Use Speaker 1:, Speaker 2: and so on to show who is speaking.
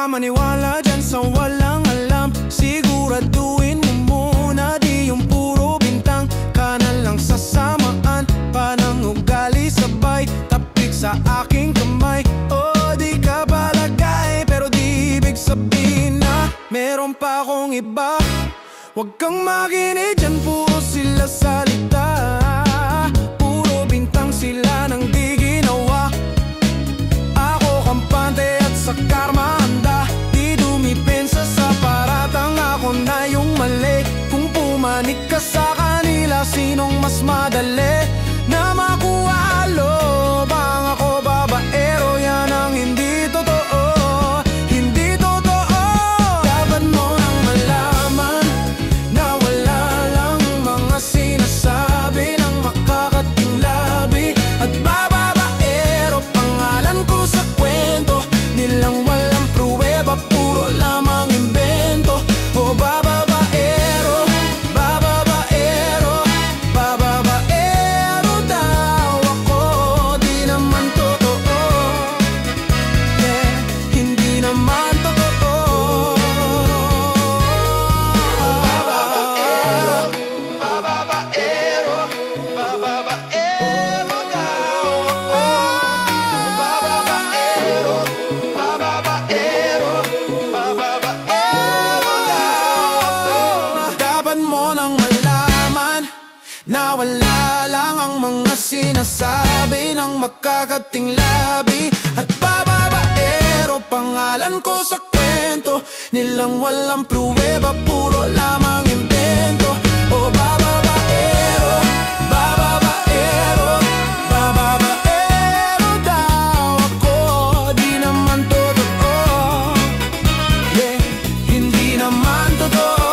Speaker 1: ka maniwala dyan sa walang alam. Siguraduhin mo muna, di yung puro bintang ka na lang sasamaan. Panang ugali sabay, tapik sa aking kamay. Oh, di ka balagay, pero di ibig sabihin na meron pa akong iba. Huwag kang makinig dyan, puro sila salita. Puro bintang sila nang di ginawa. Ako kampante at sa karma handa. Di dumipensa sa paratang, ako na yung mali. Kung pumanik ka sa kanila, sinong mas madali na makuha lobang? Ako babaero, yan ang hindi totoo. Hindi totoo. Dapat mo nang malaman na wala lang mga sinasabi ng makakating labi. At bababaero, pangalan ko sa kwento nilang walang pruweba, puro lamang imbento. O bababaero, bababaero, bababaero daw ako. Di naman totoo, yeah, hindi naman totoo. Bababaero, bababaero, bababaero daw ako. Bababaero, bababaero, bababaero daw ako. Dapat mo nang malaman na wala lang ang mga sinasabi ng makakating labi. At bababaero, pangalan ko sa kwento nilang walang pruweba, puro lamang imbento. O bababaero, bababaero, bababaero daw ako. Di naman totoo, yeah, hindi naman totoo.